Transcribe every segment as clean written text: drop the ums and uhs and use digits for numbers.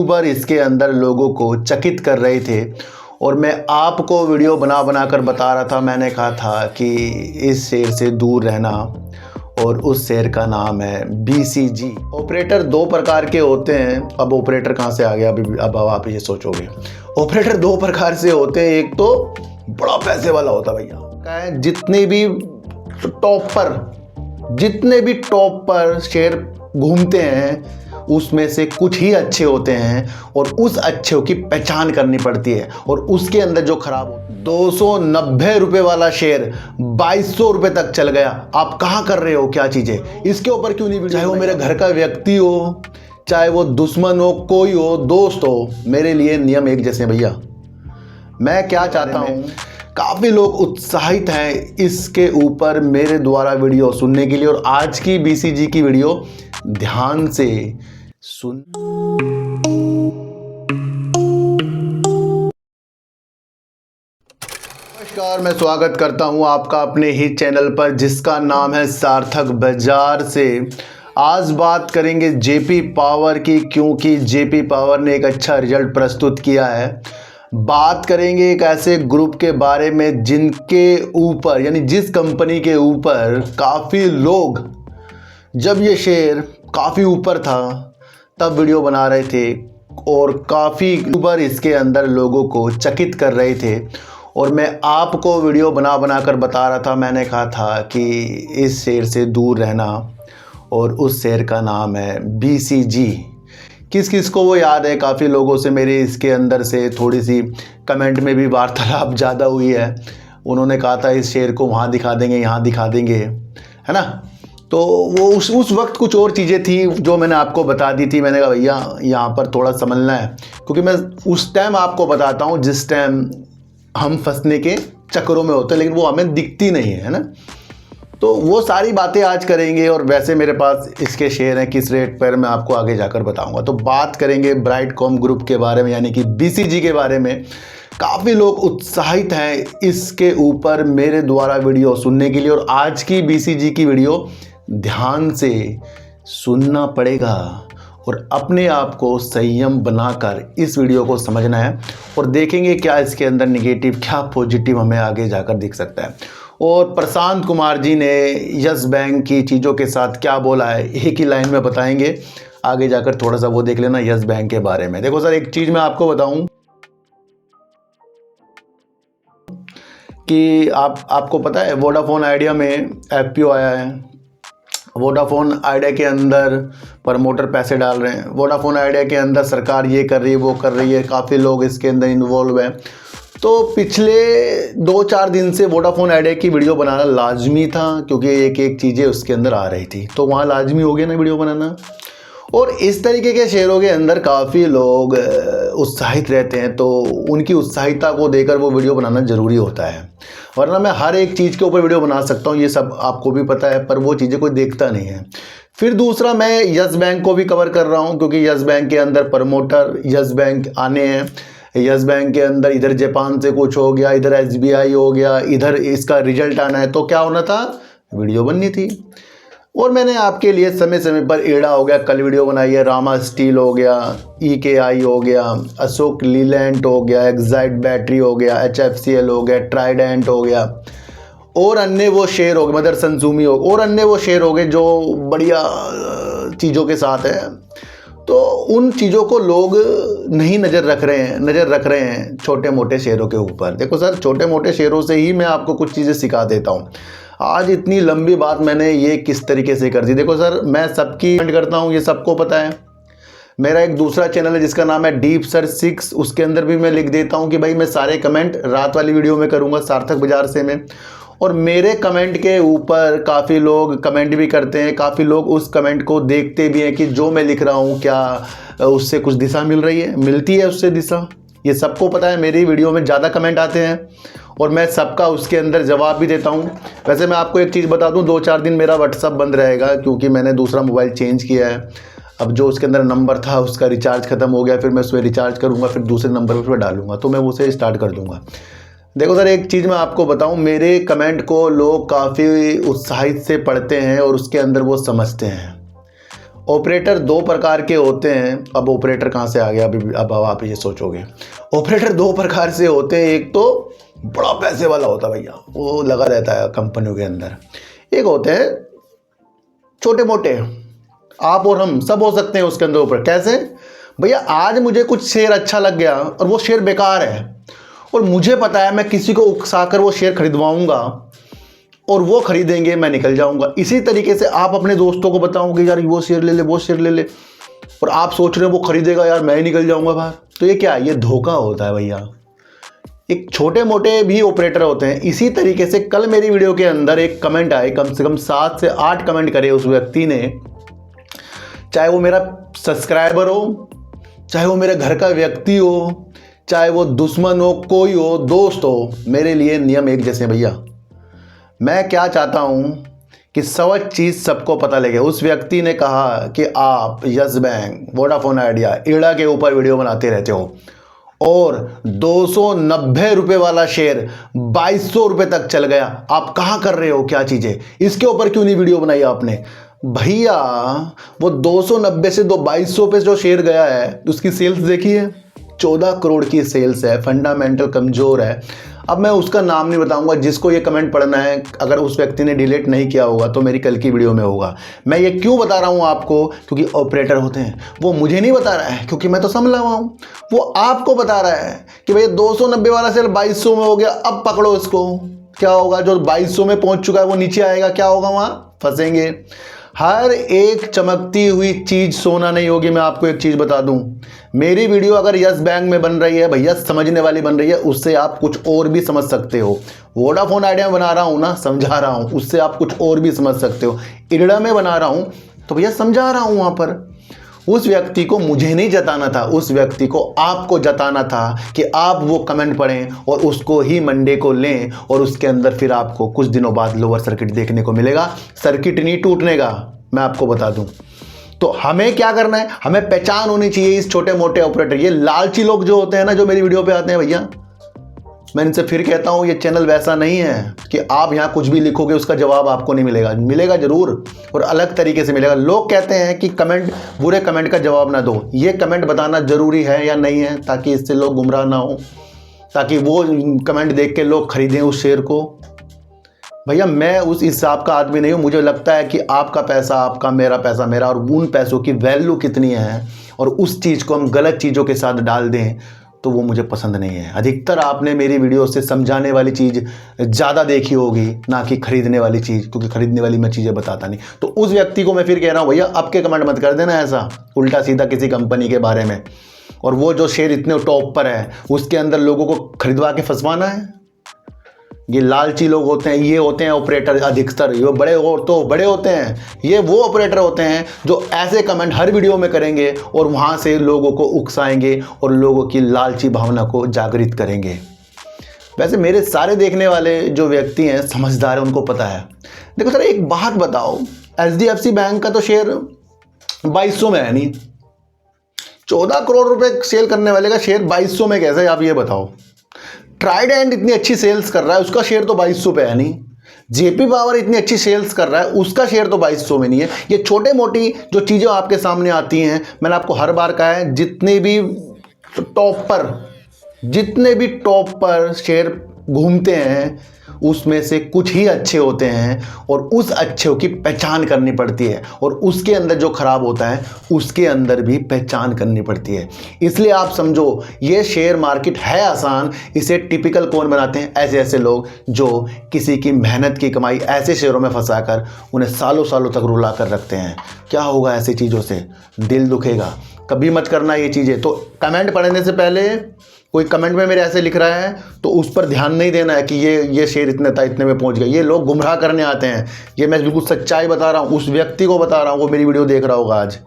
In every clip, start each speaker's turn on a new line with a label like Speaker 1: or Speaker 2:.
Speaker 1: YouTuber इसके अंदर लोगों को चकित कर रहे थे और मैं आपको वीडियो बना कर बता रहा था। मैंने कहा था कि इस शेर से दूर रहना और उस शेर का नाम है BCG। ऑपरेटर दो प्रकार के होते हैं। अब ऑपरेटर कहाँ से आ गया अभी अब आप ये सोचोगे। ऑपरेटर दो प्रकार से होते हैं। एक तो बड़ा पैसे वाला होता भैया, जितने भी टॉप पर शेर घूमते हैं उसमें से कुछ ही अच्छे होते हैं और उस अच्छे की पहचान करनी पड़ती है। और उसके अंदर जो खराब हो 290 रुपए वाला शेर 2200 रुपए तक चल गया। आप कहाँ कर रहे हो क्या चीज़ें, इसके ऊपर क्यों नहीं? चाहे वो मेरे घर का व्यक्ति हो, चाहे वो दुश्मन हो, कोई हो, दोस्त हो, मेरे लिए नियम एक जैसे भैया। मैं क्या चाहता हूँ, काफ़ी लोग उत्साहित हैं इसके ऊपर मेरे द्वारा वीडियो सुनने के लिए। और आज की BCG की वीडियो ध्यान से सुन। नमस्कार, मैं स्वागत करता हूं आपका अपने ही चैनल पर जिसका नाम है सार्थक बाजार से। आज बात करेंगे JP पावर की, क्योंकि JP पावर ने एक अच्छा रिजल्ट प्रस्तुत किया है। बात करेंगे एक ऐसे ग्रुप के बारे में जिनके ऊपर, यानी जिस कंपनी के ऊपर काफ़ी लोग, जब ये शेयर काफ़ी ऊपर था तब वीडियो बना रहे थे और काफ़ी यूट्यूबर इसके अंदर लोगों को चकित कर रहे थे और मैं आपको वीडियो बना कर बता रहा था। मैंने कहा था कि इस शेर से दूर रहना और उस शेर का नाम है BCG। किस किस को वो याद है? काफ़ी लोगों से मेरे इसके अंदर से थोड़ी सी कमेंट में भी वार्तालाप ज़्यादा हुई है। उन्होंने कहा था इस शेर को वहाँ दिखा देंगे, यहाँ दिखा देंगे, है ना। तो वो उस वक्त कुछ और चीज़ें थी जो मैंने आपको बता दी थी। मैंने कहा भैया यहाँ पर थोड़ा समझना है, क्योंकि मैं उस टाइम आपको बताता हूँ जिस टाइम हम फंसने के चक्करों में होते हैं, लेकिन वो हमें दिखती नहीं है ना। तो वो सारी बातें आज करेंगे। और वैसे मेरे पास इसके शेयर हैं किस रेट पर, मैं आपको आगे जाकर बताऊंगा। तो बात करेंगे ब्राइटकॉम ग्रुप के बारे में, यानी कि BCG के बारे में। काफ़ी लोग उत्साहित हैं इसके ऊपर मेरे द्वारा वीडियो सुनने के लिए। और आज की BCG की वीडियो ध्यान से सुनना पड़ेगा और अपने आप को संयम बनाकर इस वीडियो को समझना है और देखेंगे क्या इसके अंदर नेगेटिव, क्या पॉजिटिव हमें आगे जाकर दिख सकता है। और प्रशांत कुमार जी ने यस बैंक की चीज़ों के साथ क्या बोला है, एक ही लाइन में बताएंगे। आगे जाकर थोड़ा सा वो देख लेना यस बैंक के बारे में। देखो सर, एक चीज़ मैं आपको बताऊं कि आपको पता है वोडाफोन आइडिया में FPO आया है। वोडाफोन आइडिया के अंदर प्रमोटर पैसे डाल रहे हैं। वोडाफोन आइडिया के अंदर सरकार ये कर रही है, वो कर रही है। काफ़ी लोग इसके अंदर इन्वॉल्व हैं। तो पिछले 2-4 दिन से वोडाफोन आइडिया की वीडियो बनाना लाजमी था, क्योंकि एक चीज़ें उसके अंदर आ रही थी, तो वहाँ लाजमी हो गया ना वीडियो बनाना। और इस तरीके के शेयरों के अंदर काफ़ी लोग उत्साहित रहते हैं, तो उनकी उत्साहिता को देकर वो वीडियो बनाना ज़रूरी होता है। वरना मैं हर एक चीज़ के ऊपर वीडियो बना सकता हूँ, ये सब आपको भी पता है, पर वो चीज़ें कोई देखता नहीं है। फिर दूसरा, मैं यस बैंक को भी कवर कर रहा हूँ, क्योंकि यस बैंक के अंदर प्रमोटर यस बैंक आने हैं। यस बैंक के अंदर इधर जापान से कुछ हो गया, इधर SBI हो गया, इधर इसका रिजल्ट आना है, तो क्या होना था, वीडियो बननी थी। और मैंने आपके लिए समय समय पर एडा हो गया, कल वीडियो बनाई है। रामा स्टील हो गया, EKI हो गया, अशोक लीलैंड हो गया, एक्साइट बैटरी हो गया, HFCL हो गया, ट्राइडेंट हो गया, और अन्य वो शेयर हो गए, मदरसन ज़ूमी हो, और अन्य वो शेयर हो गए जो बढ़िया चीज़ों के साथ हैं। तो उन चीज़ों को लोग नहीं नज़र रख रहे हैं छोटे मोटे शेयरों के ऊपर। देखो सर, छोटे मोटे शेयरों से ही मैं आपको कुछ चीज़ें सिखा देता हूँ। आज इतनी लंबी बात मैंने ये किस तरीके से कर दी। देखो सर, मैं सबकी कमेंट करता हूँ, ये सबको पता है। मेरा एक दूसरा चैनल है जिसका नाम है डीप सर 6, उसके अंदर भी मैं लिख देता हूँ कि भाई मैं सारे कमेंट रात वाली वीडियो में करूँगा सार्थक बाजार से में। और मेरे कमेंट के ऊपर काफ़ी लोग कमेंट भी करते हैं, काफ़ी लोग उस कमेंट को देखते भी हैं कि जो मैं लिख रहा हूँ क्या उससे कुछ दिशा मिल रही है, मिलती है उससे दिशा। ये सबको पता है। मेरी वीडियो में ज़्यादा कमेंट आते हैं और मैं सबका उसके अंदर जवाब भी देता हूँ। वैसे मैं आपको एक चीज़ बता दूँ, 2-4 दिन मेरा व्हाट्सअप बंद रहेगा, क्योंकि मैंने दूसरा मोबाइल चेंज किया है। अब जो उसके अंदर नंबर था उसका रिचार्ज ख़त्म हो गया, फिर मैं उसमें रिचार्ज करूँगा, फिर दूसरे नंबर पर डालूँगा, तो मैं उसे स्टार्ट कर दूँगा। देखो सर, एक चीज़ मैं आपको बताऊं, मेरे कमेंट को लोग काफ़ी उत्साहित से पढ़ते हैं और उसके अंदर वो समझते हैं। ऑपरेटर दो प्रकार के होते हैं। अब ऑपरेटर कहाँ से आ गया, अभी अब आप ये सोचोगे। ऑपरेटर दो प्रकार से होते हैं, एक तो बड़ा पैसे वाला होता है भैया, वो लगा रहता है कंपनियों के अंदर। एक होते हैं छोटे मोटे, आप और हम सब हो सकते हैं उसके अंदर ऊपर। कैसे भैया, आज मुझे कुछ शेयर अच्छा लग गया और वो शेयर बेकार है, और मुझे पता है मैं किसी को उकसाकर वो शेयर खरीदवाऊंगा और वो खरीदेंगे, मैं निकल जाऊंगा। इसी तरीके से आप अपने दोस्तों को बताओगे यार वो शेयर ले ले, वो शेयर ले ले, और आप सोच रहे हो वो खरीदेगा, यार मैं ही निकल जाऊंगा बाहर। तो ये क्या है, ये धोखा होता है भैया। एक छोटे मोटे भी ऑपरेटर होते हैं। इसी तरीके से कल मेरी वीडियो के अंदर एक कमेंट आए, कम से कम 7 से 8 कमेंट करे उस व्यक्ति ने, चाहे वो मेरा सब्सक्राइबर हो, चाहे वो मेरे घर का व्यक्ति हो, चाहे वो दुश्मन हो, कोई हो, दोस्त हो, मेरे लिए नियम एक जैसे भैया। मैं क्या चाहता हूँ कि सब चीज़ सबको पता लगे। उस व्यक्ति ने कहा कि आप यस बैंक, वोडाफोन आइडिया, इड़ा के ऊपर वीडियो बनाते रहते हो और 290 रुपये वाला शेयर 2200 रुपये तक चल गया, आप कहाँ कर रहे हो, क्या चीज़ें, इसके ऊपर क्यों नहीं वीडियो बनाई आपने। भैया वो 290 से 2200 पे जो शेयर गया है उसकी सेल्स देखिए, 14 करोड़ की सेल्स है, फंडामेंटल कमज़ोर है। अब मैं उसका नाम नहीं बताऊंगा, जिसको ये कमेंट पढ़ना है, अगर उस व्यक्ति ने डिलीट नहीं किया होगा तो मेरी कल की वीडियो में होगा। मैं ये क्यों बता रहा हूँ आपको, क्योंकि ऑपरेटर होते हैं, वो मुझे नहीं बता रहा है क्योंकि मैं तो संभला हुआ हूँ, वो आपको बता रहा है कि भैया 290 वाला सेल 2200 में हो गया, अब पकड़ो इसको। क्या होगा, जो 2200 में पहुँच चुका है वो नीचे आएगा, क्या होगा, वहाँ फंसेंगे। हर एक चमकती हुई चीज़ सोना नहीं होगी। मैं आपको एक चीज़ बता दूं, मेरी वीडियो अगर यस बैंक में बन रही है भैया, समझने वाली बन रही है, उससे आप कुछ और भी समझ सकते हो। वोडाफोन आइडिया में बना रहा हूं ना, समझा रहा हूं, उससे आप कुछ और भी समझ सकते हो। इरड़ा में बना रहा हूं तो भैया समझा रहा हूं। वहां पर उस व्यक्ति को मुझे नहीं जताना था, उस व्यक्ति को आपको जताना था कि आप वो कमेंट पढ़ें और उसको ही मंडे को लें, और उसके अंदर फिर आपको कुछ दिनों बाद लोअर सर्किट देखने को मिलेगा। सर्किट नहीं टूटने का, मैं आपको बता दूं। तो हमें क्या करना है, हमें पहचान होनी चाहिए इस छोटे मोटे ऑपरेटर, ये लालची लोग जो होते हैं ना, जो मेरी वीडियो पे आते हैं भैया, मैं इनसे फिर कहता हूँ ये चैनल वैसा नहीं है कि आप यहाँ कुछ भी लिखोगे उसका जवाब आपको नहीं मिलेगा। मिलेगा जरूर, और अलग तरीके से मिलेगा। लोग कहते हैं कि कमेंट, बुरे कमेंट का जवाब ना दो, ये कमेंट बताना जरूरी है या नहीं है, ताकि इससे लोग गुमराह ना हो, ताकि वो कमेंट देख के लोग खरीदें उस शेयर को। भैया मैं उस हिसाब का आदमी नहीं हूँ। मुझे लगता है कि आपका पैसा आपका, मेरा पैसा मेरा, और उन पैसों की वैल्यू कितनी है, और उस चीज़ को हम गलत चीज़ों के साथ डाल दें तो वो मुझे पसंद नहीं है। अधिकतर आपने मेरी वीडियो से समझाने वाली चीज़ ज़्यादा देखी होगी, ना कि खरीदने वाली चीज़, क्योंकि खरीदने वाली मैं चीज़ें बताता नहीं। तो उस व्यक्ति को मैं फिर कह रहा हूँ भैया अब के कमेंट मत कर देना ऐसा उल्टा सीधा किसी कंपनी के बारे में, और वो जो शेयर इतने टॉप पर है उसके अंदर लोगों को खरीदवा के फंसवाना है। ये लालची लोग होते हैं, ये होते हैं ऑपरेटर अधिकतर, ये बड़े और तो बड़े होते हैं, ये वो ऑपरेटर होते हैं जो ऐसे कमेंट हर वीडियो में करेंगे और वहाँ से लोगों को उकसाएंगे और लोगों की लालची भावना को जागृत करेंगे। वैसे मेरे सारे देखने वाले जो व्यक्ति हैं समझदार हैं, उनको पता है। देखो सर एक बात बताओ, HDFC बैंक का तो शेयर 2200 में है नहीं, 14 करोड़ रुपए सेल करने वाले का शेयर 2200 में कैसे, आप ये बताओ। ट्राइडेंट इतनी अच्छी सेल्स कर रहा है, उसका शेयर तो 2200 पे है नहीं। जेपी पावर इतनी अच्छी सेल्स कर रहा है, उसका शेयर तो 2200 में नहीं है। ये छोटे मोटी जो चीज़ें आपके सामने आती हैं, मैंने आपको हर बार कहा है, जितने भी टॉप पर शेयर घूमते हैं उसमें से कुछ ही अच्छे होते हैं, और उस अच्छे की पहचान करनी पड़ती है, और उसके अंदर जो खराब होता है उसके अंदर भी पहचान करनी पड़ती है। इसलिए आप समझो ये शेयर मार्केट है आसान, इसे टिपिकल कौन बनाते हैं, ऐसे ऐसे लोग जो किसी की मेहनत की कमाई ऐसे शेयरों में फंसाकर उन्हें सालों सालों तक रुला कर रखते हैं। क्या होगा ऐसी चीज़ों से, दिल दुखेगा। कभी मत करना ये चीज़ें। तो कमेंट पढ़ने से पहले कोई कमेंट में मेरे ऐसे लिख रहा है तो उस पर ध्यान नहीं देना है कि ये शेयर इतने था, इतने में पहुंच गया। ये लोग गुमराह करने आते हैं, ये मैं बिल्कुल सच्चाई बता रहा हूँ, उस व्यक्ति को बता रहा हूँ, वो मेरी वीडियो देख रहा होगा आज।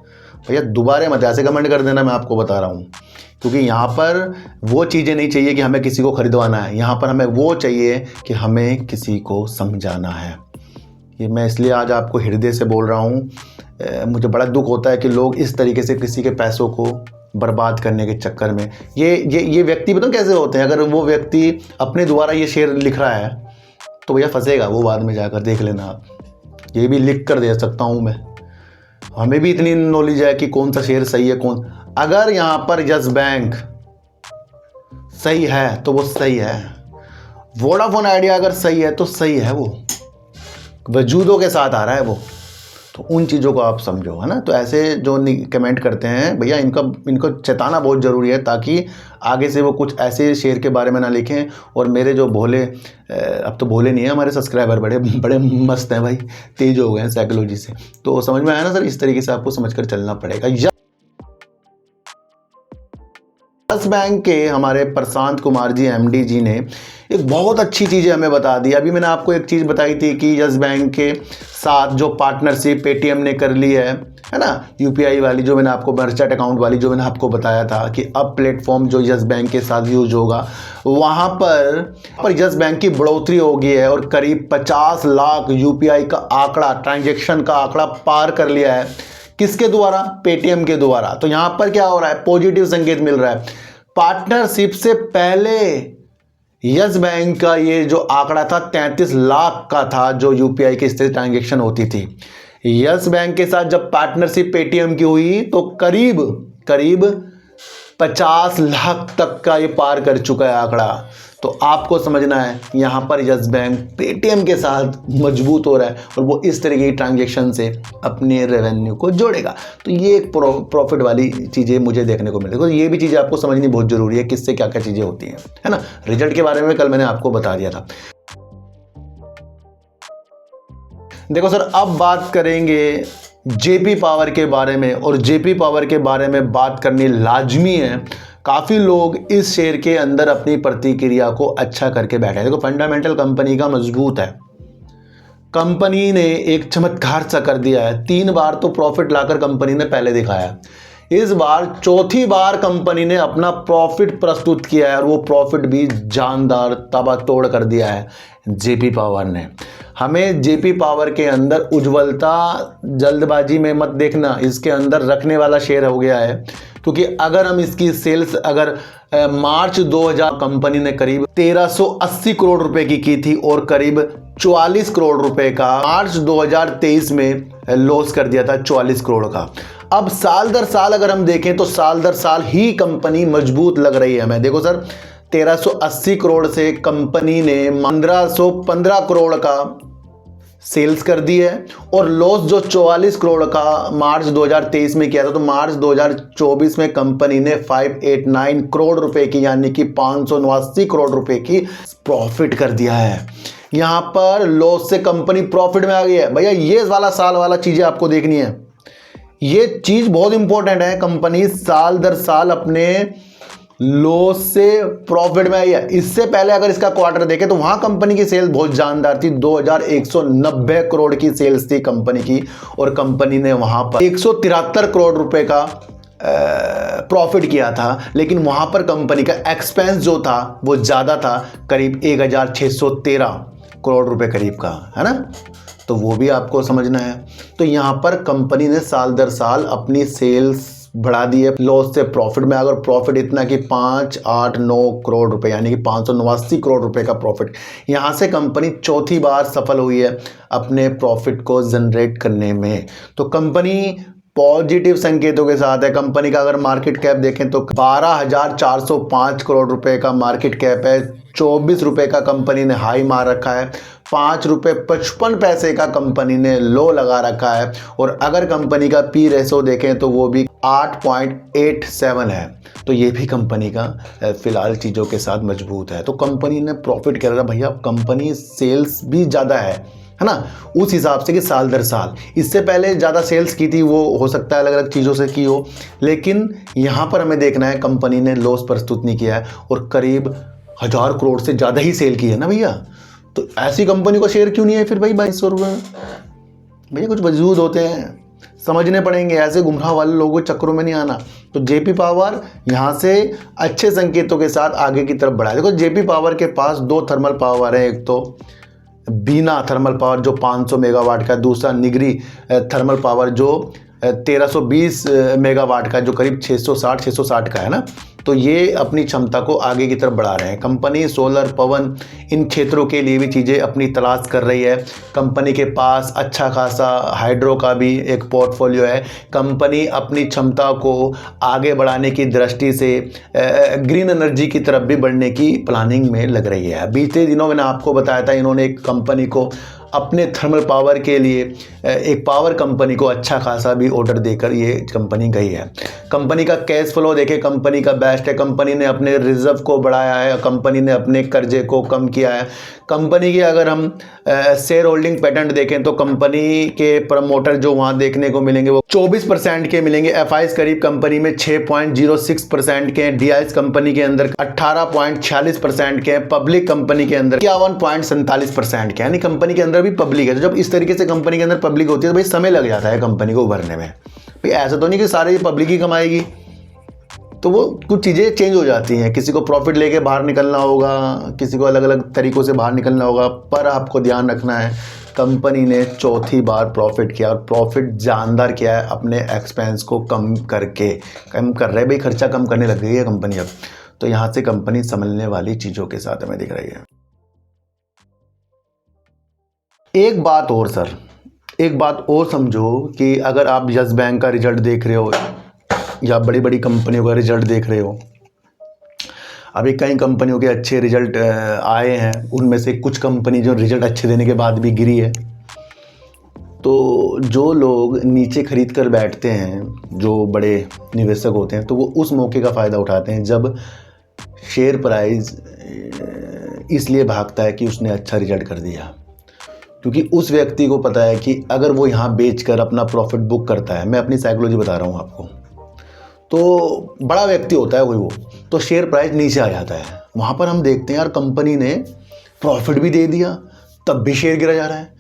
Speaker 1: भैया दोबारा मत ऐसे कमेंट कर देना, मैं आपको बता रहा हूँ, क्योंकि यहाँ पर वो चीज़ें नहीं चाहिए कि हमें किसी को खरीदवाना है, यहाँ पर हमें वो चाहिए कि हमें किसी को समझाना है। ये मैं इसलिए आज आपको हृदय से बोल रहा हूँ। मुझे बड़ा दुख होता है कि लोग इस तरीके से किसी के पैसों को बर्बाद करने के चक्कर में, ये व्यक्ति बताओ कैसे होते हैं। अगर वो व्यक्ति अपने द्वारा ये शेयर लिख रहा है तो भैया फंसेगा वो, बाद में जाकर देख लेना आप। ये भी लिख कर दे सकता हूँ मैं। हमें भी इतनी नॉलेज है कि कौन सा शेयर सही है कौन। अगर यहाँ पर यस बैंक सही है तो वो सही है, वोडाफोन आइडिया अगर सही है तो सही है, वो वजूदों के साथ आ रहा है वो। तो उन चीज़ों को आप समझो, है ना। तो ऐसे जो कमेंट करते हैं भैया, इनको चेताना बहुत ज़रूरी है, ताकि आगे से वो कुछ ऐसे शेयर के बारे में ना लिखें। और मेरे जो भोले, अब तो भोले नहीं है हमारे सब्सक्राइबर, बड़े बड़े मस्त हैं भाई, तेज हो गए हैं साइकोलॉजी से। तो समझ में आया ना सर, इस तरीके से आपको समझ कर चलना पड़ेगा। यस बैंक के हमारे प्रशांत कुमार जी MD जी ने एक बहुत अच्छी चीज़ हमें बता दी। अभी मैंने आपको एक चीज़ बताई थी कि यस बैंक के साथ जो पार्टनरशिप पेटीएम ने कर ली है ना, UPI वाली, जो मैंने आपको मर्चेंट अकाउंट वाली जो मैंने आपको बताया था कि अब प्लेटफॉर्म जो यस बैंक के साथ यूज होगा, वहाँ पर यस बैंक की बढ़ोतरी हो गई है और करीब 50 लाख UPI का आंकड़ा, ट्रांजेक्शन का आंकड़ा पार कर लिया है। किसके द्वारा? पेटीएम के द्वारा। तो यहाँ पर क्या हो रहा है? पॉजिटिव संकेत मिल रहा है। पार्टनरशिप से पहले यस बैंक का ये जो आंकड़ा था 33 लाख का था, जो UPI की स्थिति ट्रांजेक्शन होती थी। यस बैंक के साथ जब पार्टनरशिप पेटीएम की हुई तो करीब 50 लाख तक का ये पार कर चुका है आंकड़ा। तो आपको समझना है यहाँ पर यस बैंक पेटीएम के साथ मजबूत हो रहा है और वो इस तरह की ट्रांजेक्शन से अपने रेवेन्यू को जोड़ेगा। तो ये एक प्रॉफिट वाली चीज़ें मुझे देखने को मिलेगी। तो ये भी चीज़ें आपको समझनी बहुत ज़रूरी है, किससे क्या क्या चीज़ें होती हैं, है ना। रिजल्ट के बारे में कल मैंने आपको बता दिया था। देखो सर, अब बात करेंगे JP पावर के बारे में, और JP पावर के बारे में बात करनी लाजमी है। काफ़ी लोग इस शेयर के अंदर अपनी प्रतिक्रिया को अच्छा करके बैठे हैं। देखो, फंडामेंटल कंपनी का मजबूत है। कंपनी ने एक चमत्कार सा कर दिया है। 3 बार तो प्रॉफिट लाकर कंपनी ने पहले दिखाया, इस बार चौथी बार कंपनी ने अपना प्रॉफिट प्रस्तुत किया है, और वो प्रॉफिट भी जानदार ताबड़तोड़ कर दिया है JP पावर ने। हमें JP पावर के अंदर उज्ज्वलता जल्दबाजी में मत देखना, इसके अंदर रखने वाला शेयर हो गया है। क्योंकि अगर हम इसकी सेल्स अगर मार्च 2000 कंपनी ने करीब 1380 करोड़ रुपए की थी, और करीब 44 करोड़ रुपए का मार्च 2023 में लॉस कर दिया था, 44 करोड़ का। अब साल दर साल अगर हम देखें तो साल दर साल ही कंपनी मजबूत लग रही है हमें। देखो सर, 1380 करोड़ से कंपनी ने 1515 करोड़ का सेल्स कर दी है, और लॉस जो 44 करोड़ का मार्च 2023 में किया था, तो मार्च 2024 में कंपनी ने 589 करोड़ रुपए की, यानी कि 589 करोड़ रुपए की प्रॉफिट कर दिया है। यहाँ पर लॉस से कंपनी प्रॉफिट में आ गई है। भैया, ये वाला साल वाला चीज़ें आपको देखनी है, ये चीज़ बहुत इंपॉर्टेंट है। कंपनी साल दर साल अपने लॉस से प्रॉफिट में आई है। इससे पहले अगर इसका क्वार्टर देखें तो वहां कंपनी की सेल बहुत जानदार थी, 2190 करोड़ की सेल्स थी कंपनी की, और कंपनी ने वहां पर 173 करोड़ रुपए का प्रॉफिट किया था। लेकिन वहां पर कंपनी का एक्सपेंस जो था वो ज़्यादा था, करीब 1613 करोड़ रुपए करीब का, है ना। तो वो भी आपको समझना है। तो यहाँ पर कंपनी ने साल दर साल अपनी सेल्स बढ़ा दी है, लॉस से प्रॉफिट में। अगर प्रॉफिट इतना कि 589 करोड़ रुपए, यानी कि 589 करोड़ रुपए का प्रॉफिट, यहाँ से कंपनी चौथी बार सफल हुई है अपने प्रॉफिट को जनरेट करने में। तो कंपनी पॉजिटिव संकेतों के साथ है। कंपनी का अगर मार्केट कैप देखें तो 12,405 करोड़ रुपए का मार्केट कैप है। 24 रुपए का कंपनी ने हाई मार रखा है, 5.55 रुपए का कंपनी ने लो लगा रखा है, और अगर कंपनी का P रेशो देखें तो वो भी 8.87 है। तो ये भी कंपनी का फिलहाल चीज़ों के साथ मजबूत है। तो कंपनी ने प्रॉफिट कर रहा, भैया कंपनी सेल्स भी ज़्यादा है ना, उस हिसाब से कि साल दर साल। इससे पहले ज़्यादा सेल्स की थी, वो हो सकता है अलग अलग चीज़ों से की हो, लेकिन यहाँ पर हमें देखना है कंपनी ने लॉस प्रस्तुत नहीं किया है, और करीब 1000 करोड़ से ज़्यादा ही सेल की है ना भैया। तो ऐसी कंपनी को शेयर क्यों नहीं है फिर भाई 2200 रुपये? भैया कुछ वजूद होते हैं, समझने पड़ेंगे, ऐसे गुमराह वाले लोगों के चक्रों में नहीं आना। तो JP पावर यहाँ से अच्छे संकेतों के साथ आगे की तरफ बढ़ा है। देखो, JP पावर के पास 2 थर्मल पावर है, एक तो बीना थर्मल पावर जो 500 मेगावाट का, दूसरा निगरी थर्मल पावर जो 1320 मेगावाट का, जो करीब 660 का है ना। तो ये अपनी क्षमता को आगे की तरफ बढ़ा रहे हैं। कंपनी सोलर, पवन, इन क्षेत्रों के लिए भी चीज़ें अपनी तलाश कर रही है। कंपनी के पास अच्छा खासा हाइड्रो का भी एक पोर्टफोलियो है। कंपनी अपनी क्षमता को आगे बढ़ाने की दृष्टि से ग्रीन एनर्जी की तरफ भी बढ़ने की प्लानिंग में लग रही है। बीते दिनों मैंने आपको बताया था, इन्होंने एक कंपनी को अपने थर्मल पावर के लिए, एक पावर कंपनी को अच्छा खासा भी ऑर्डर देकर ये कंपनी गई है। कंपनी का कैश फ्लो देखें, कंपनी का बेस्ट है। कंपनी ने अपने रिजर्व को बढ़ाया है, कंपनी ने अपने कर्जे को कम किया है। कंपनी की अगर हम शेयर होल्डिंग पैटर्न देखें तो कंपनी के प्रमोटर जो वहाँ देखने को मिलेंगे वो 24% के मिलेंगे। एफआईज करीब कंपनी में 6.06% के हैं। डीआईज कंपनी के अंदर 18.46% के हैं। पब्लिक कंपनी के अंदर 51.47% के, यानी कंपनी के अंदर भी पब्लिक है। तो जब इस तरीके से कंपनी के अंदर पब्लिक होती है तो भाई समय लग जाता है कंपनी को उभरने में। भाई ऐसा तो नहीं कि सारे पब्लिक ही कमाएगी, तो वो कुछ चीज़ें चेंज हो जाती हैं। किसी को प्रॉफिट लेके बाहर निकलना होगा, किसी को अलग अलग तरीक़ों से बाहर निकलना होगा। पर आपको ध्यान रखना है, कंपनी ने चौथी बार प्रॉफिट किया और प्रॉफिट जानदार किया है अपने एक्सपेंस को कम करके। कम कर रहे भाई, खर्चा कम करने लग गई है कंपनी अब। तो यहाँ से कंपनी संभलने वाली चीज़ों के साथ हमें दिख रही है। एक बात और सर, एक बात और समझो कि अगर आप यस बैंक का रिजल्ट देख रहे हो या बड़ी बड़ी कंपनियों का रिजल्ट देख रहे हो, अभी कई कंपनियों के अच्छे रिजल्ट आए हैं, उनमें से कुछ कंपनी जो रिजल्ट अच्छे देने के बाद भी गिरी है। तो जो लोग नीचे खरीद कर बैठते हैं, जो बड़े निवेशक होते हैं, तो वो उस मौके का फ़ायदा उठाते हैं जब शेयर प्राइस इसलिए भागता है कि उसने अच्छा रिजल्ट कर दिया। क्योंकि उस व्यक्ति को पता है कि अगर वो यहाँ बेचकर अपना प्रॉफिट बुक करता है, मैं अपनी साइकोलॉजी बता रहा हूँ आपको, तो बड़ा व्यक्ति होता है कोई वो, तो शेयर प्राइस नीचे आ जाता है। वहाँ पर हम देखते हैं यार कंपनी ने प्रॉफिट भी दे दिया तब भी शेयर गिरा जा रहा है।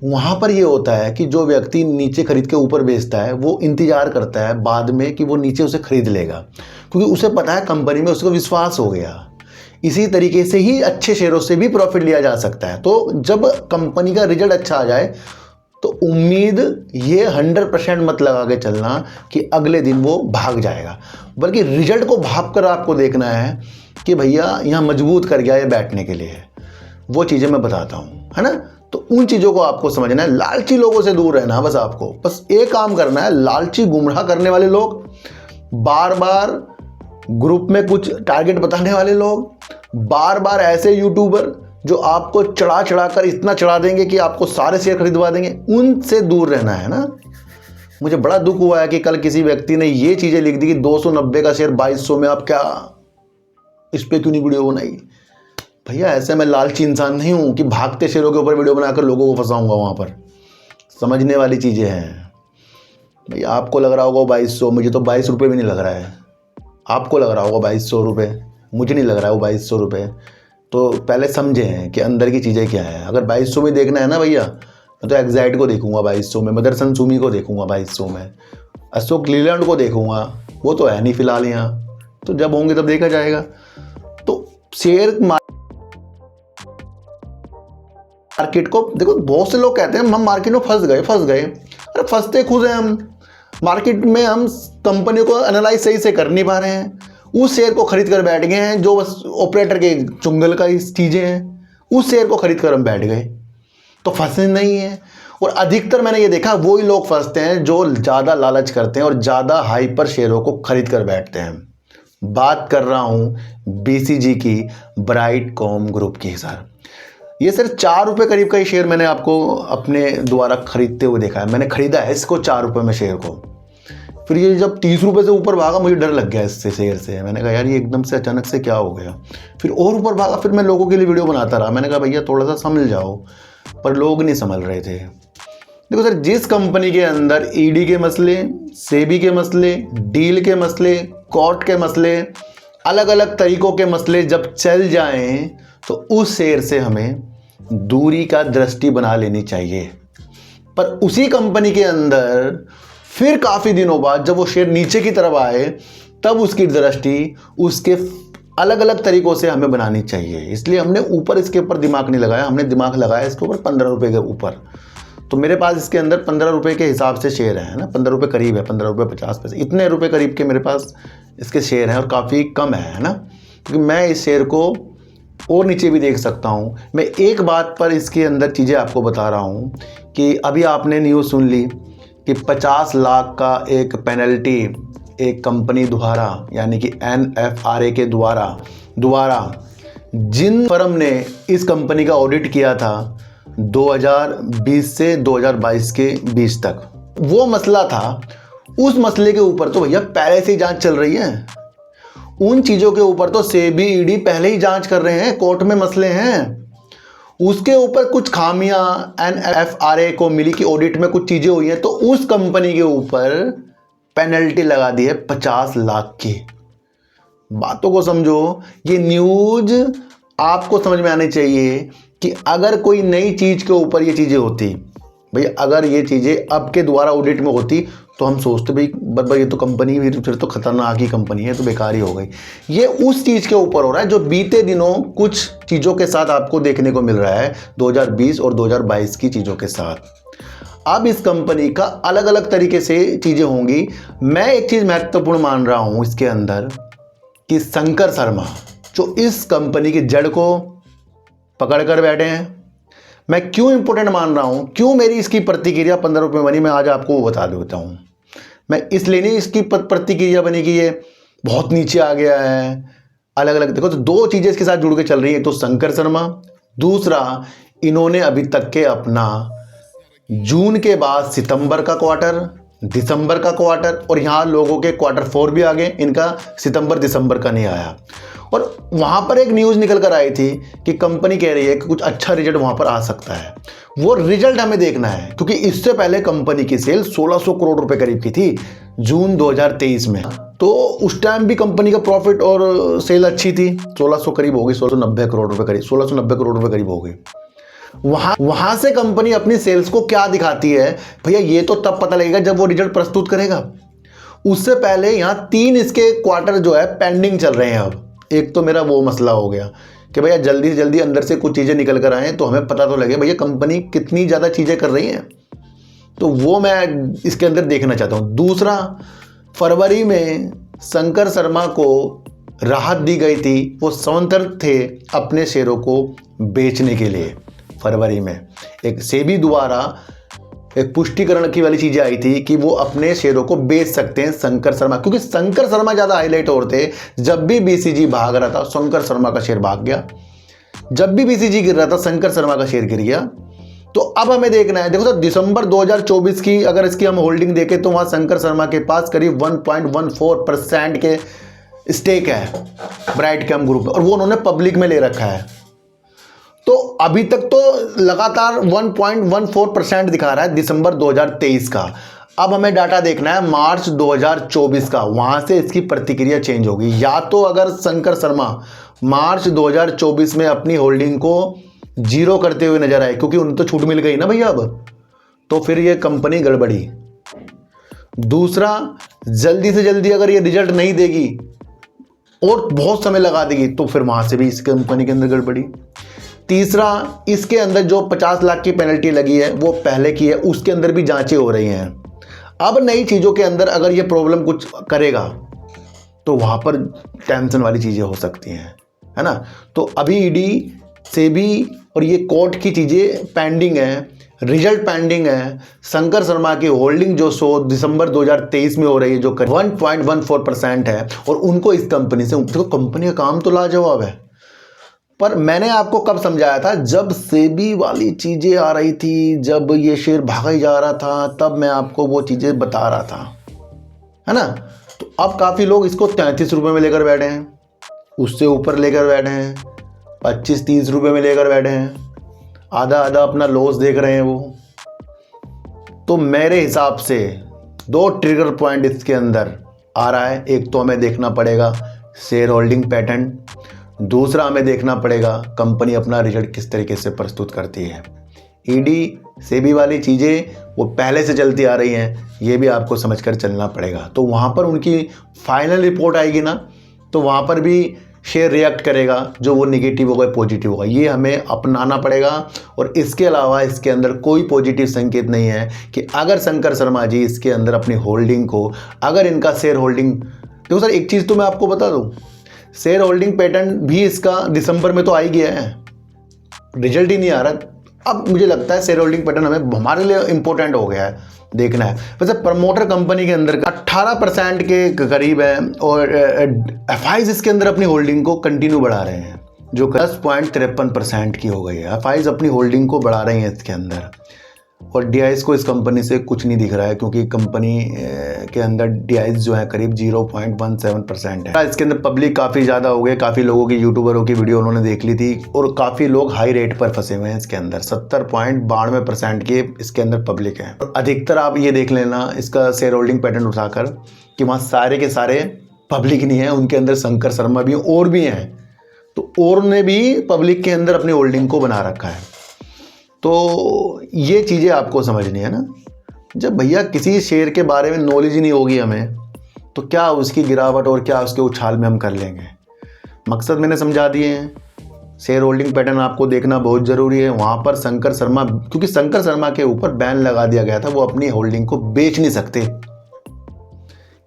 Speaker 1: वहाँ पर ये होता है कि जो व्यक्ति नीचे खरीद के ऊपर बेचता है वो इंतज़ार करता है बाद में कि वो नीचे उसे खरीद लेगा, क्योंकि उसे पता है कंपनी में उसको विश्वास हो गया। इसी तरीके से ही अच्छे शेयरों से भी प्रॉफिट लिया जा सकता है। तो जब कंपनी का रिजल्ट अच्छा आ जाए तो उम्मीद ये 100% मत लगा के चलना कि अगले दिन वो भाग जाएगा, बल्कि रिजल्ट को भाप कर आपको देखना है कि भैया यहाँ मजबूत कर गया ये बैठने के लिए। वो चीज़ें मैं बताता हूँ, है ना। तो उन चीज़ों को आपको समझना है, लालची लोगों से दूर रहना। बस आपको बस एक काम करना है, लालची गुमराह करने वाले लोग, बार बार ग्रुप में कुछ टारगेट बताने वाले लोग, बार बार ऐसे यूट्यूबर जो आपको चढ़ा चढ़ा कर इतना चढ़ा देंगे कि आपको सारे शेयर खरीदवा देंगे, उनसे दूर रहना है ना। मुझे बड़ा दुख हुआ है कि कल किसी व्यक्ति ने ये चीज़ें लिख दी कि 290 का शेयर 2200 में, आप क्या इस पर क्यों नहीं वीडियो बनाई। भैया ऐसे मैं लालची इंसान नहीं हूँ कि भागते शेयरों के ऊपर वीडियो बनाकर लोगों को फंसाऊंगा। वहाँ पर समझने वाली चीज़ें हैं। भैया आपको लग रहा होगा 2200, मुझे तो 22 रुपये भी नहीं लग रहा है। आपको लग रहा होगा 2200 रुपये, मुझे नहीं लग रहा है वो 2200 रुपये। तो पहले समझें कि अंदर की चीज़ें क्या है। अगर 2200 में देखना है ना भैया, मैं तो एग्जाइट को देखूंगा 2200 में, मदरसन सुमी को देखूंगा 2200 में, अशोक लीलैंड को देखूंगा, वो तो है नहीं फिलहाल यहाँ। तो जब होंगे तब देखा जाएगा। तो शेयर मार्केट को देखो, बहुत से लोग कहते हैं हम मार्केट में फंस गए। अरे फंसते खुद हैं हम। मार्केट में हम कंपनियों को एनालाइज सही से कर नहीं पा रहे हैं, उस शेयर को खरीद कर बैठ गए हैं जो बस ऑपरेटर के चुंगल का चीज़ें हैं, उस शेयर को खरीद कर हम बैठ गए। तो फंसने नहीं है। और अधिकतर मैंने ये देखा वही लोग फंसते हैं जो ज़्यादा लालच करते हैं और ज़्यादा हाइपर शेयरों को खरीद कर बैठते हैं। बात कर रहा हूँ BCG की, ब्राइटकॉम ग्रुप की। सर ये सर 4 रुपये करीब का ही शेयर मैंने आपको अपने द्वारा खरीदते हुए देखा है। मैंने खरीदा है इसको 4 रुपये में शेयर को। फिर ये जब 30 रुपये से ऊपर भागा, मुझे डर लग गया इससे, शेयर से। मैंने कहा यार ये एकदम से अचानक से क्या हो गया। फिर और ऊपर भागा, फिर मैं लोगों के लिए वीडियो बनाता रहा। मैंने कहा भैया थोड़ा सा समझ जाओ, पर लोग नहीं समझ रहे थे। देखो सर, जिस कंपनी के अंदर ED के मसले, सेबी के मसले, डील के मसले, कोर्ट के मसले, अलग अलग तरीक़ों के मसले जब चल जाएं तो उस शेयर से हमें दूरी का दृष्टि बना लेनी चाहिए। पर उसी कंपनी के अंदर फिर काफ़ी दिनों बाद जब वो शेयर नीचे की तरफ आए, तब उसकी दृष्टि उसके अलग अलग तरीक़ों से हमें बनानी चाहिए। इसलिए हमने ऊपर इसके ऊपर दिमाग नहीं लगाया, हमने दिमाग लगाया इसके ऊपर 15 रुपये के ऊपर। तो मेरे पास इसके अंदर 15 रुपये के हिसाब से शेयर है ना, 15 रुपये करीब है, 15 रुपये 50 पैसे, इतने रुपये करीब के मेरे पास इसके शेयर हैं और काफ़ी कम है ना, क्योंकि मैं इस शेयर को और नीचे भी देख सकता हूँ। मैं एक बात पर इसके अंदर चीज़ें आपको बता रहा हूँ कि अभी आपने न्यूज़ सुन ली कि 50 लाख का एक पेनल्टी एक कंपनी द्वारा, यानी कि NFRA के द्वारा जिन फर्म ने इस कंपनी का ऑडिट किया था 2020 से 2022 के बीच तक, वो मसला था, उस मसले के ऊपर तो भैया पहले से ही जांच चल रही है। उन चीज़ों के ऊपर तो सेबी ईडी पहले ही जांच कर रहे हैं, कोर्ट में मसले हैं। उसके ऊपर कुछ खामियां NFRA को मिली कि ऑडिट में कुछ चीज़ें हुई हैं, तो उस कंपनी के ऊपर पेनल्टी लगा दी है 50 लाख की। बातों को समझो, ये न्यूज़ आपको समझ में आनी चाहिए कि अगर कोई नई चीज़ के ऊपर ये चीज़ें होती, भैया अगर ये चीज़ें अब के द्वारा ऑडिट में होती तो हम सोचते भाई ये तो कंपनी फिर तो खतरनाक ही कंपनी है, तो बेकार ही हो गई। ये उस चीज़ के ऊपर हो रहा है जो बीते दिनों कुछ चीज़ों के साथ आपको देखने को मिल रहा है, 2020 और 2022 की चीज़ों के साथ। अब इस कंपनी का अलग अलग तरीके से चीज़ें होंगी। मैं एक चीज़ महत्वपूर्ण मान रहा हूँ इसके अंदर कि शंकर शर्मा जो इस कंपनी की जड़ को पकड़ कर बैठे हैं, मैं क्यों इंपॉर्टेंट मान रहा हूं, क्यों मेरी इसकी प्रतिक्रिया 15 रुपये बनी, मैं आज आपको वो बता देता हूं। मैं इसलिए नहीं इसकी प्रतिक्रिया बनी कि ये बहुत नीचे आ गया है, अलग अलग देखो, तो दो चीज़ें इसके साथ जुड़ के चल रही है, तो शंकर शर्मा, दूसरा इन्होंने अभी तक के अपना जून के बाद सितंबर का क्वार्टर, दिसंबर का क्वार्टर, और यहाँ लोगों के Q4 भी आ गए, इनका सितंबर दिसंबर का नहीं आया। और वहाँ पर एक न्यूज़ निकल कर आई थी कि कंपनी कह रही है कि कुछ अच्छा रिजल्ट वहाँ पर आ सकता है। वो रिजल्ट हमें देखना है, क्योंकि इससे पहले कंपनी की सेल 1600 करोड़ रुपए करीब की थी जून 2023 में, तो उस टाइम भी कंपनी का प्रॉफिट और सेल अच्छी थी, 1600 करीब हो गई, 1690 करोड़ रुपए करीब, 1690 करोड़ रुपए करीब हो गई। वहां से कंपनी अपनी सेल्स को क्या दिखाती है भैया, ये तो तब पता लगेगा जब वो रिजल्ट प्रस्तुत करेगा। उससे पहले यहाँ 3 इसके क्वार्टर जो है पेंडिंग चल रहे हैं। अब एक तो मेरा वो मसला हो गया कि भैया जल्दी से जल्दी अंदर से कुछ चीज़ें निकल कर आएँ तो हमें पता तो लगे भैया कंपनी कितनी ज़्यादा चीज़ें कर रही हैं, तो वो मैं इसके अंदर देखना चाहता हूँ। दूसरा, फरवरी में शंकर शर्मा को राहत दी गई थी, वो स्वतंत्र थे अपने शेयरों को बेचने के लिए। फरवरी में एक सेबी द्वारा एक पुष्टिकरण की वाली चीज़ें आई थी कि वो अपने शेयरों को बेच सकते हैं शंकर शर्मा, क्योंकि शंकर शर्मा ज़्यादा हाईलाइट हो रहे थे। जब भी BCG भाग रहा था शंकर शर्मा का शेयर भाग गया, जब भी BCG गिर रहा था शंकर शर्मा का शेयर गिर गया। तो अब हमें देखना है, देखो सर, दिसंबर 2024 की अगर इसकी हम होल्डिंग देखें तो वहाँ शंकर शर्मा के पास करीब 1.14% के स्टेक है ब्राइटकैम ग्रुप में, और वो उन्होंने पब्लिक में ले रखा है। तो अभी तक तो लगातार 1.14% दिखा रहा है दिसंबर 2023 का। अब हमें डाटा देखना है मार्च 2024 का, वहां से इसकी प्रतिक्रिया चेंज होगी। या तो अगर शंकर शर्मा मार्च 2024 में अपनी होल्डिंग को जीरो करते हुए नजर आए, क्योंकि उन्हें तो छूट मिल गई ना भैया अब, तो फिर ये कंपनी गड़बड़ी। दूसरा, जल्दी से जल्दी अगर ये रिजल्ट नहीं देगी और बहुत समय लगा देगी तो फिर वहां से भी इस कंपनी के अंदर गड़बड़ी। तीसरा, इसके अंदर जो 50 लाख की पेनल्टी लगी है वो पहले की है, उसके अंदर भी जांचें हो रही हैं। अब नई चीज़ों के अंदर अगर ये प्रॉब्लम कुछ करेगा तो वहाँ पर टेंशन वाली चीज़ें हो सकती हैं, है ना। तो अभी ईडी, सेबी और ये कोर्ट की चीज़ें पेंडिंग है, रिजल्ट पेंडिंग है। शंकर शर्मा की होल्डिंग जो दिसंबर 2023 में हो रही है जो 1.14% है, और उनको इस कंपनी से, देखो कंपनी का काम तो लाजवाब है, पर मैंने आपको कब समझाया था, जब सेबी वाली चीज़ें आ रही थी, जब ये शेयर भागा ही जा रहा था, तब मैं आपको वो चीज़ें बता रहा था, है ना। तो अब काफ़ी लोग इसको 33 रुपये में लेकर बैठे हैं, उससे ऊपर लेकर बैठे हैं, 25-30 रुपये में लेकर बैठे हैं, आधा आधा अपना लॉस देख रहे हैं वो। तो मेरे हिसाब से 2 ट्रिगर पॉइंट इसके अंदर आ रहा है। एक तो हमें देखना पड़ेगा शेयर होल्डिंग पैटर्न, दूसरा हमें देखना पड़ेगा कंपनी अपना रिजल्ट किस तरीके से प्रस्तुत करती है। ईडी, सेबी वाली चीज़ें वो पहले से चलती आ रही हैं, ये भी आपको समझकर चलना पड़ेगा। तो वहाँ पर उनकी फाइनल रिपोर्ट आएगी ना, तो वहाँ पर भी शेयर रिएक्ट करेगा, जो वो निगेटिव होगा पॉजिटिव होगा, ये हमें अपनाना पड़ेगा। और इसके अलावा इसके अंदर कोई पॉजिटिव संकेत नहीं है कि अगर शंकर शर्मा जी इसके अंदर अपनी होल्डिंग को, अगर इनका शेयर होल्डिंग, देखो सर एक चीज़ तो मैं आपको बता दूँ, शेयर होल्डिंग पैटर्न भी इसका दिसंबर में तो आ ही गया है, रिजल्ट ही नहीं आ रहा। अब मुझे लगता है शेयर होल्डिंग पैटर्न हमारे लिए इंपॉर्टेंट हो गया है, देखना है। वैसे प्रमोटर कंपनी के अंदर 18% के करीब है और एफआईज इसके अंदर अपनी होल्डिंग को कंटिन्यू बढ़ा रहे हैं, जो 10.53% की हो गई है। एफआईज अपनी होल्डिंग को बढ़ा रही हैं इसके अंदर, और डीआईएस को इस कंपनी से कुछ नहीं दिख रहा है, क्योंकि कंपनी के अंदर डीआईएस जो है करीब 0.17% है। इसके अंदर पब्लिक काफ़ी ज़्यादा हो गए, काफ़ी लोगों की, यूट्यूबरों की वीडियो उन्होंने देख ली थी, और काफ़ी लोग हाई रेट पर फंसे हुए हैं इसके अंदर। 70.92% के इसके अंदर पब्लिक है। अधिकतर आप ये देख लेना इसका शेयर होल्डिंग पैटर्न उठाकर कि वहाँ सारे के सारे पब्लिक नहीं है, उनके अंदर शंकर शर्मा भी और भी हैं, तो और ने भी पब्लिक के अंदर अपनी होल्डिंग को बना रखा है। तो ये चीज़ें आपको समझनी है ना। जब भैया किसी शेयर के बारे में नॉलेज ही नहीं होगी हमें, तो क्या उसकी गिरावट और क्या उसके उछाल में हम कर लेंगे। मकसद मैंने समझा दिए हैं। शेयर होल्डिंग पैटर्न आपको देखना बहुत ज़रूरी है। वहाँ पर शंकर शर्मा, क्योंकि शंकर शर्मा के ऊपर बैन लगा दिया गया था, वो अपनी होल्डिंग को बेच नहीं सकते।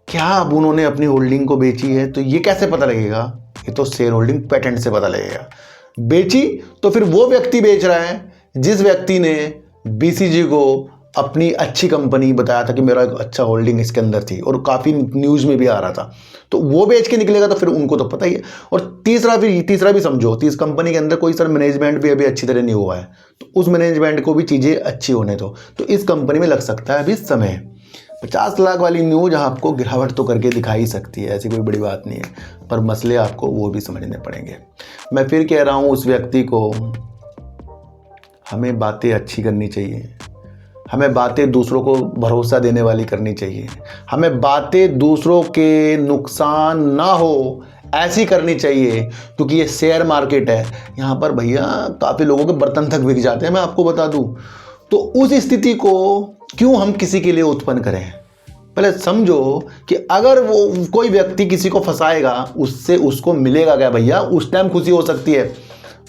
Speaker 1: क्या अब उन्होंने अपनी होल्डिंग को बेची है, तो ये कैसे पता लगेगा? ये तो शेयर होल्डिंग पैटर्न से पता लगेगा। बेची तो फिर वो व्यक्ति बेच रहा है जिस व्यक्ति ने बीसीजी को अपनी अच्छी कंपनी बताया था कि मेरा एक अच्छा होल्डिंग इसके अंदर थी, और काफ़ी न्यूज़ में भी आ रहा था, तो वो बेच के निकलेगा, तो फिर उनको तो पता ही है। और तीसरा भी समझो, तो इस कंपनी के अंदर कोई सर मैनेजमेंट भी अभी अच्छी तरह नहीं हुआ है, तो उस मैनेजमेंट को भी चीज़ें अच्छी होने दो। तो इस कंपनी में लग सकता है अभी समय। 50 लाख वाली न्यूज़ आपको गिरावट तो करके दिखा ही सकती है, ऐसी कोई बड़ी बात नहीं है, पर मसले आपको वो भी समझने पड़ेंगे। मैं फिर कह रहा हूँ, उस व्यक्ति को हमें बातें अच्छी करनी चाहिए, हमें बातें दूसरों को भरोसा देने वाली करनी चाहिए, हमें बातें दूसरों के नुकसान ना हो ऐसी करनी चाहिए, क्योंकि ये शेयर मार्केट है, यहाँ पर भैया काफ़ी लोगों के बर्तन तक बिक जाते हैं, मैं आपको बता दूँ। तो उस स्थिति को क्यों हम किसी के लिए उत्पन्न करें? पहले समझो कि अगर वो कोई व्यक्ति किसी को फंसाएगा, उससे उसको मिलेगा क्या भैया? उस टाइम खुशी हो सकती है,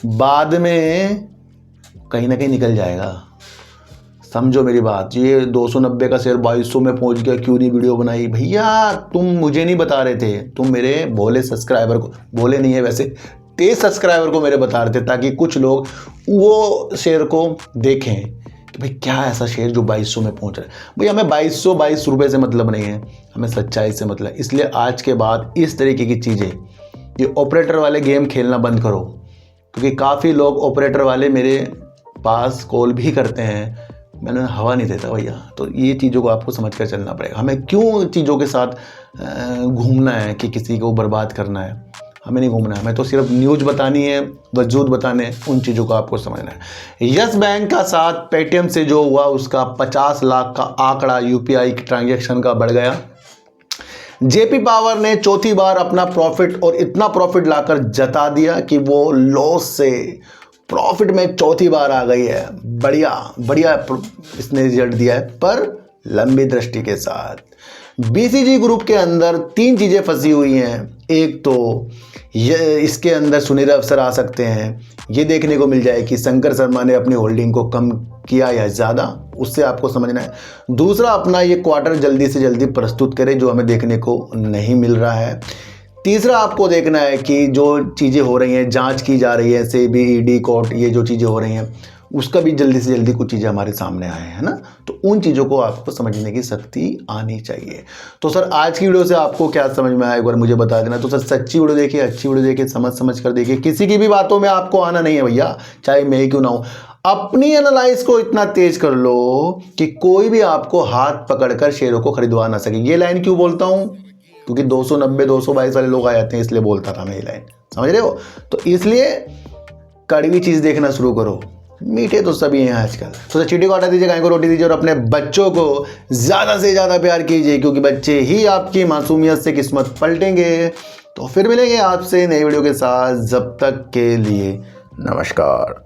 Speaker 1: बाद में कहीं ना कहीं निकल जाएगा। समझो मेरी बात। ये 290 का शेयर 2200 में पहुंच गया, क्यों नहीं वीडियो बनाई? भैया तुम मुझे नहीं बता रहे थे, तुम मेरे भोले सब्सक्राइबर को, भोले नहीं है वैसे, तेज सब्सक्राइबर को मेरे बता रहे थे, ताकि कुछ लोग वो शेयर को देखें कि भाई क्या ऐसा शेयर जो 2200 में पहुंच रहा है। भैया हमें 22 रुपये से मतलब नहीं है, हमें सच्चाई से मतलब। इसलिए आज के बाद इस तरीके की चीज़ें, ये ऑपरेटर वाले गेम खेलना बंद करो, क्योंकि काफ़ी लोग ऑपरेटर वाले मेरे पास कॉल भी करते हैं, मैंने हवा नहीं देता भैया। तो ये चीज़ों को आपको समझ कर चलना पड़ेगा। हमें क्यों चीज़ों के साथ घूमना है कि किसी को बर्बाद करना है? हमें नहीं घूमना है, हमें तो सिर्फ न्यूज़ बतानी है, वजूद बताने, उन चीज़ों को आपको समझना है। यस बैंक का साथ पेटीएम से जो हुआ, उसका 50 लाख का आंकड़ा यूपीआई ट्रांजैक्शन का बढ़ गया। जेपी पावर ने चौथी बार अपना प्रॉफिट, और इतना प्रॉफिट लाकर जता दिया कि वो लॉस से प्रॉफिट में चौथी बार आ गई है। बढ़िया बढ़िया इसने रिजल्ट दिया है, पर लंबी दृष्टि के साथ। बीसीजी ग्रुप के अंदर 3 चीज़ें फंसी हुई हैं। एक तो ये इसके अंदर सुनहरे अवसर आ सकते हैं, ये देखने को मिल जाए कि शंकर शर्मा ने अपनी होल्डिंग को कम किया या ज़्यादा, उससे आपको समझना है। दूसरा, अपना ये क्वार्टर जल्दी से जल्दी प्रस्तुत करे, जो हमें देखने को नहीं मिल रहा है। तीसरा, आपको देखना है कि जो चीज़ें हो रही हैं, जांच की जा रही है, सेबी, ईडी, कोर्ट, ये जो चीज़ें हो रही हैं, उसका भी जल्दी से जल्दी कुछ चीज़ें हमारे सामने आए हैं ना, तो उन चीज़ों को आपको समझने की शक्ति आनी चाहिए। तो सर आज की वीडियो से आपको क्या समझ में आया, एक बार मुझे बता देना। तो सर सच्ची वीडियो देखिए, अच्छी वीडियो देखिए, समझ कर देखिए, किसी की भी बातों में आपको आना नहीं है भैया, चाहे मैं ही क्यों ना हूँ। अपनी एनालाइज को इतना तेज कर लो कि कोई भी आपको हाथ पकड़कर शेयरों को खरीदवा ना सके। ये लाइन क्यों बोलता हूँ? क्योंकि 290 222 वाले लोग आ जाते हैं, इसलिए बोलता था मैं ये लाइन, समझ रहे हो? तो इसलिए कड़वी चीज़ देखना शुरू करो, मीठे तो सभी हैं आजकल। तो चीटी को हटा दीजिए, गाय को रोटी दीजिए, और अपने बच्चों को ज़्यादा से ज़्यादा प्यार कीजिए, क्योंकि बच्चे ही आपकी मासूमियत से किस्मत पलटेंगे। तो फिर मिलेंगे आपसे नई वीडियो के साथ, जब तक के लिए नमस्कार।